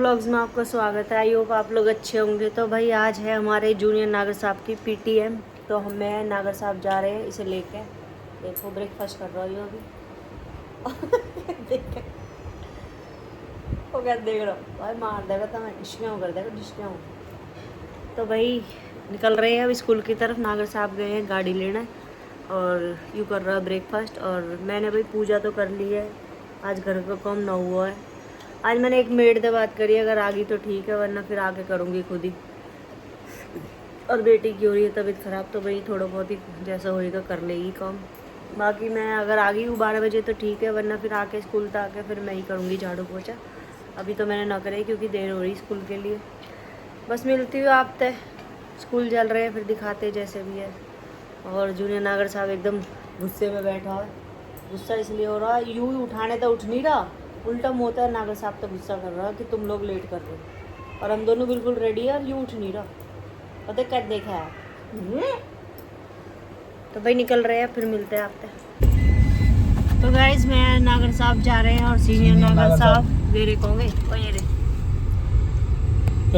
Vlogs में आपका स्वागत है। आई होप आप लोग अच्छे होंगे। तो भाई आज है हमारे जूनियर नागर साहब की पीटीएम, तो मैं नागर साहब जा रहे हैं इसे लेके। देखो ब्रेकफास्ट कर रही हूँ अभी। देख वो क्या देख रहा हूँ भाई, मार देगा तो मैं डिस्क्याँ कर देगा डिस्क्याँ। तो भाई निकल रहे हैं अब स्कूल की तरफ। नागर साहब गए हैं गाड़ी लेना और यूँ कर रहा है ब्रेकफास्ट। और मैंने भाई पूजा तो कर ली है, आज घर का काम ना हुआ है। आज मैंने एक मेड से बात करी, अगर आ गई तो ठीक है, वरना फिर आके करूँगी खुद ही। और बेटी की हो रही है तबीयत ख़राब, तो भाई थोड़ा बहुत ही जैसा होएगा कर लेगी काम। बाकी मैं अगर आ गई हूँ 12 बजे तो ठीक है, वरना फिर आके स्कूल तक आके फिर मैं ही करूँगी झाड़ू पोछा। अभी तो मैंने ना करे क्योंकि देर हो रही स्कूल के लिए। बस मिलती हूँ आप तय, स्कूल चल रहे हैं फिर दिखाते जैसे भी है। और जूनियर नागर साहब एकदम गुस्से में बैठा है। गुस्सा इसलिए हो रहा है, यूँ ही उठाने तो उठ नहीं रहा, उल्टा मोता है। नागर साहब तो गुस्सा कर रहा है कि तुम लोग लेट कर रहे हो और हम दोनों बिल्कुल रेडी है और यूँ उठ नहीं रहा। पता कर देखा है। तो भाई निकल रहे हैं, फिर मिलते हैं आपसे। तो गाइस मैं नागर साहब जा रहे हैं और सीनियर नागर साहब मेरे कहोगे ये रे।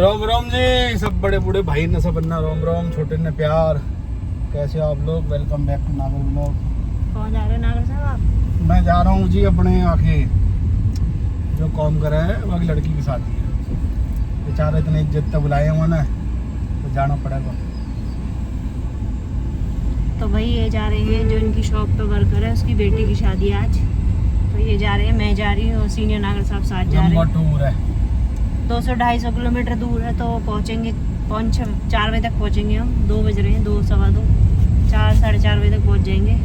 रोम रोम जी, सब बड़े बूढ़े भाई ने सब अन्ना रोम रोम, छोटे ने प्यार। कैसे हो आप लोग? वेलकम बैक टू नागर ब्लॉग। कौन जा रहे हैं नागर साहब आप? मैं जा रहा हूँ जी अपने आके जो काम कर रहा है वही लड़की की शादी है। बेचारे इतने इज्जत तक बुलाए हुए ना, तो जाना पड़ेगा। तो भाई ये जा रहे हैं, जो इनकी शॉप पे वर्कर है उसकी बेटी की शादी आज, तो ये जा रहे हैं, मैं जा रही हूँ और सीनियर नागर साहब साथ जा रहे हैं। टूर है, 200-250 किलोमीटर दूर है, तो पहुँचेंगे 4 बजे तक पहुँचेंगे हम। 2 बज रहे हैं, 2 सवा 2, 4-4:30 बजे तक पहुँच जाएंगे।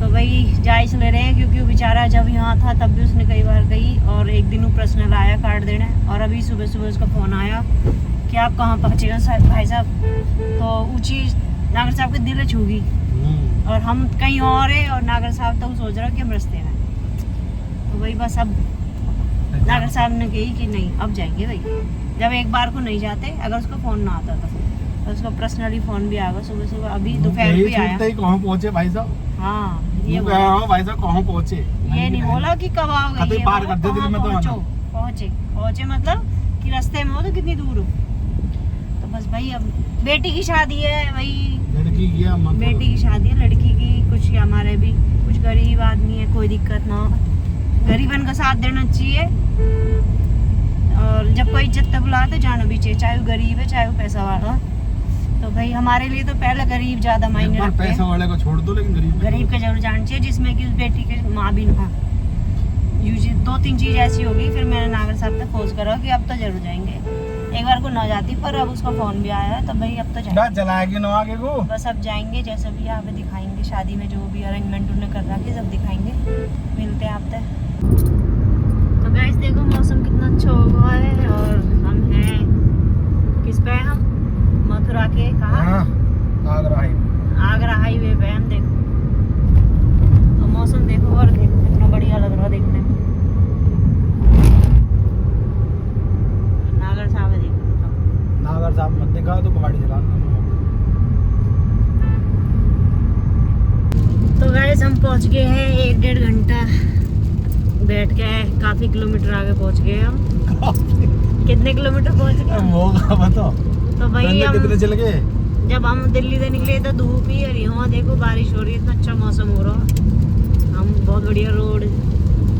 तो भाई जायज़ ले रहे हैं क्योंकि वो बेचारा जब यहाँ था तब भी उसने कई बार गई, और एक दिन वो पर्सनल आया कार्ड देने, और अभी सुबह सुबह उसका फ़ोन आया कि आप कहाँ पहुँचे हो भाई साहब। तो ऊँची नागर साहब की दिल छूगी, और हम कहीं और है और नागर साहब तो सोच रहा कि हम रास्ते में। तो वही बस अब नागर साहब ने कही कि नहीं अब जाएंगे भाई। जब एक बार को नहीं जाते, अगर उसको फ़ोन ना आता था तो उसको पर्सनली फ़ोन भी आएगा सुबह सुबह, अभी दोपहर भी आया। कहाँ पहुँचे भाई साहब? हाँ ये भाई साहब कहाँ पहुँचे, ये नहीं बोला कि कब आओगे, ये पार कर दे दिल में तो पहुँचे मतलब कि रास्ते में हो तो कितनी दूर हो। तो बस भाई अब बेटी की शादी है भाई, लड़की की है, बेटी की शादी है लड़की की। कुछ हमारे भी कुछ गरीब आदमी है, कोई दिक्कत ना हो, गरीबन का साथ देना चाहिए। और जब कोई इज्जत तक बुला तो जाना भी चाहिए, चाहे वो गरीब है चाहे वो पैसा वाला। तो भाई हमारे लिए तो पहले गरीब ज्यादा मायने रखते हैं। पैसा वाले को छोड़ दो, लेकिन गरीब का जरूर जाना चाहिए, जिसमें कि उस बेटी के माँ भी ना। 2-3 चीज ऐसी होगी, फिर मैंने नागर साहब तक फोर्स करा कि अब तो जरूर जाएंगे। एक बार को ना जाती, पर अब उसका फोन भी आया है, तो भाई अब तो जाएंगे। चलाएगी ना आगे को, बस अब जाएंगे, जैसे भी यहाँ पे दिखाएंगे शादी में जो भी अरेंजमेंट उन्होंने कर रखा है सब दिखाएंगे। मिलते हैं आप तक। तो गाइस देखो मौसम कितना अच्छा हुआ है, और हम हैं किस पे? हम मथुरा के कहाँ? आगरा हाईवे पे हम। देखो और मौसम देखो, और कितना बढ़िया लग रहा है देखने में। नागर साहब है, देखो नागर साहब मत दिखा तो गाड़ी चलाना। तो गाइस हम पहुंच गए हैं, 1-1.5 घंटा बैठ के काफी किलोमीटर आगे पहुंच गए हम। कितने किलोमीटर पहुंच गए? वो बताओ। तो भाई हम कितने चल गए? जब हम दिल्ली से निकले तो धूप ही है, वहाँ देखो बारिश हो रही है, इतना अच्छा मौसम हो रहा। हम बहुत बढ़िया रोड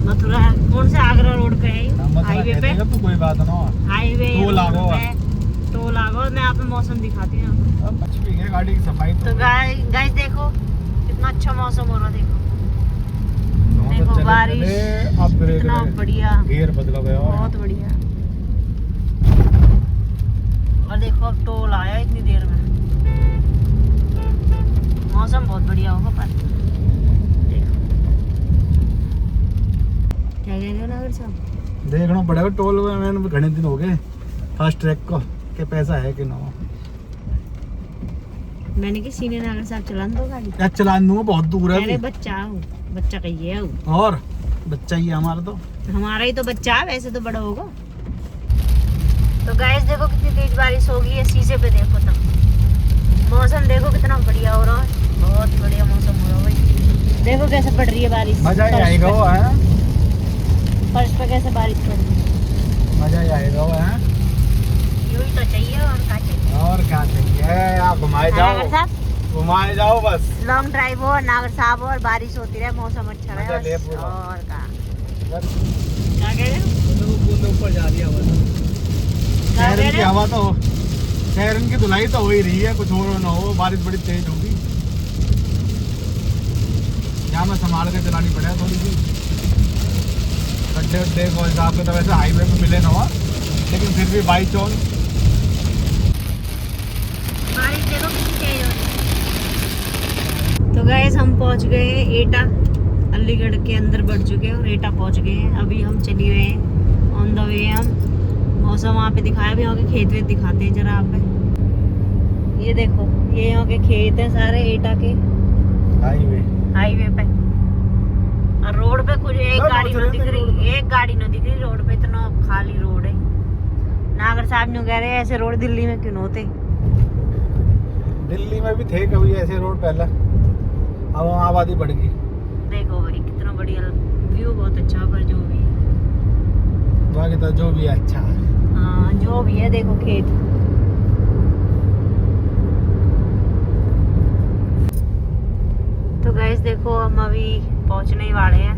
मथुरा, कौन से आगरा रोड पे है, हाईवे पे। तो कोई बात ना, हाईवे टोल आ गो। मैं आप मौसम दिखाती हूँ। गाड़ी की सफाई। तो गाइस देखो कितना अच्छा मौसम हो रहा, देखो बारिश कितना बढ़िया, गियर बदला गया, बहुत बढ़िया। और देखो अब टोल आया इतनी देर में। मौसम बहुत बढ़िया होगा, पर देखो क्या कहेंगे नागर साहब। देखना पड़ेगा टोल में। मैंने घने दिन हो गए फास्ट ट्रैक को, के पैसा है कि ना। मैंने कि सीनियर नागर साहब चलान दो गाड़ी। क्या चलान दूंगा, बहुत दूर है। अरे बच्चा कहिए, और बच्चा ही है हमारा, तो हमारा ही तो बच्चा है, वैसे तो बड़ा होगा। तो गाइस देखो कितनी तेज बारिश होगी है, शीशे पे देखो तो मौसम देखो कितना बढ़िया हो रहा है, बहुत बढ़िया मौसम हो रहा है भाई। देखो कैसे पड़ रही है बारिश, मजा ही आएगा। वो है फर्श पे कैसे बारिश पड़ रही है। मजा ही आएगा वो है। यूं ही तो चाहिए और क्या चाहिए आप घुमाए जाओ, घुमाए जाओ बस। लॉन्ग ड्राइव हो नागर साहब और बारिश होती रहे, मौसम अच्छा मजा ले रहे पूरा। और क्या बस कह रहे हो? ऊपर जा रही है हवा। शहर की हवा तो, शहर की धुलाई तो हो ही रही है, कुछ हो ना हो, बारिश बड़ी तेज होगी। यहाँ में संभाल के चलानी पड़ेगा थोड़ी सी, गड्ढे उड्ढे को हिसाब से तो वैसे हाईवे पे मिले ना हो, लेकिन फिर भी बाई चांस बारिश देखो कितनी तेज हो रही है। तो गाइस हम पहुंच गए हैं एटा, अलीगढ़ के अंदर बढ़ चुके हैं और एटा पहुंच गए हैं। अभी हम चली हुए हैं ऑन द वे। हम मौसम वहाँ पे दिखाया भी, यहाँ के खेत वेत दिखाते हैं जरा आप पे। ये देखो ये यहाँ के खेत हैं सारे एटा के हाईवे पे, और रोड पे कुछ एक गाड़ी न दिख रही, एक गाड़ी न दिख रही रोड पे, इतना खाली रोड है। नागर साहब न्यू कह रहे हैं ऐसे रोड दिल्ली में क्यों होते। दिल्ली में भी थे कभी ऐसे रोड पहले, अब वहाँ आबादी बढ़ गई। देखो भाई कितना बढ़िया व्यू, बहुत अच्छा। पर जो भी है बाकी तो जो भी अच्छा है, हाँ जो भी है, देखो खेत। तो गाइस देखो हम अभी पहुंचने ही वाले हैं।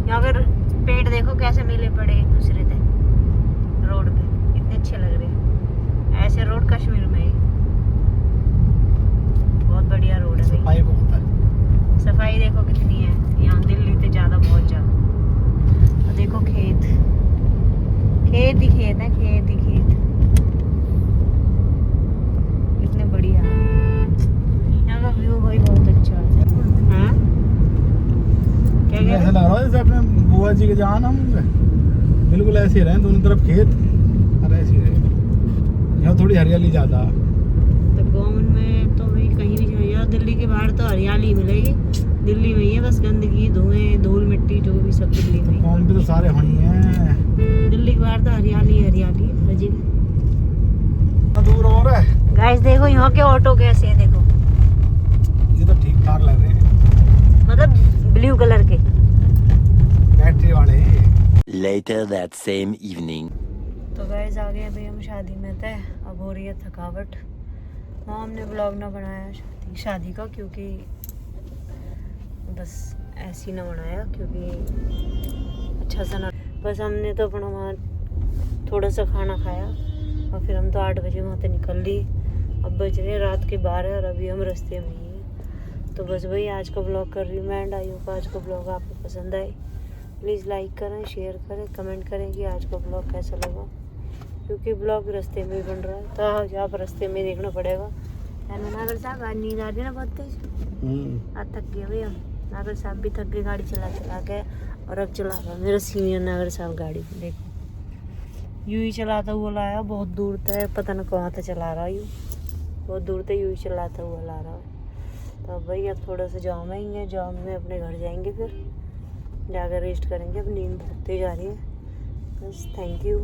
यहाँ पर पेड़ देखो कैसे मिले पड़े एक दूसरे से रोड पे, इतने अच्छे लग रहे हैं। ऐसे रोड कश्मीर में ही बहुत बढ़िया रोड है भाई। सफाई बहुत है। सफाई देखो कितनी है, यहाँ दिल्ली से ज़्यादा, बहुत ज़्यादा। और देखो खेत, खेत ही खेत है, खेत ही खेत, इतने बढ़िया। यहाँ का व्यू भाई बहुत अच्छा है। हाँ क्या कह ऐसा रहे? लग रहा है जैसे अपने बुआ जी के जहाँ हम बिल्कुल ऐसे ही रहे, दोनों तरफ खेत और ऐसे ही रहे। यहाँ थोड़ी हरियाली ज़्यादा। तो गवर्नमेंट में तो भाई कहीं भी चले जाओ, दिल्ली के बाहर तो हरियाली मिलेगी। दिल्ली में ही है बस गंदगी, धुएं, धूल मिट्टी जो भी सब दिल्ली में ही। कौन भी तो सारे वहीं हैं। दिल्ली के बाहर तो हरियाली हरियाली है हर जगह। कितना दूर और है। गाइस देखो यहाँ के ऑटो कैसे हैं, देखो ये तो ठीक ठाक लग रहे हैं, मतलब ब्लू कलर के बैटरी वाले। Later that same evening. तो गाइस आ गए अभी हम शादी में थे, अब हो रही है थकावट। वहाँ हमने ब्लॉग ना बनाया शादी का, क्योंकि बस ऐसे ही ना बनाया, क्योंकि अच्छा सा ना, बस हमने तो अपना वहाँ थोड़ा सा खाना खाया और फिर हम तो 8 बजे वहाँ से निकल लिए। अब बज रहे रात के 12 और अभी हम रास्ते में ही हैं। तो बस वही आज का ब्लॉग कर रही हूँ मैं एंड। आई होप आज का ब्लॉग आपको पसंद आए। प्लीज़ लाइक करें, शेयर करें, कमेंट करें कि आज का ब्लॉग कैसा लगा, क्योंकि ब्लॉग रास्ते में ही बन रहा है तो आप रास्ते में देखना पड़ेगा। नागर साहब आज नींद आ रही है ना बहुत तेज, आज थक गए भैया। नागर साहब भी थक गए गाड़ी चला चला के, और अब चला रहा मेरा सीनियर नागर साहब गाड़ी। देखो यूं ही चलाता हुआ लाया, बहुत दूर तक, पता न कहाँ तक चला रहा यूँ, बहुत दूर तक यूँ ही चलाता हुआ ला रहा है। तो अब भाई अब थोड़ा सा जाम है, जाम में अपने घर जाएंगे, फिर जाकर रेस्ट करेंगे। अब नींद बहुत तेज आ रही है। बस थैंक यू।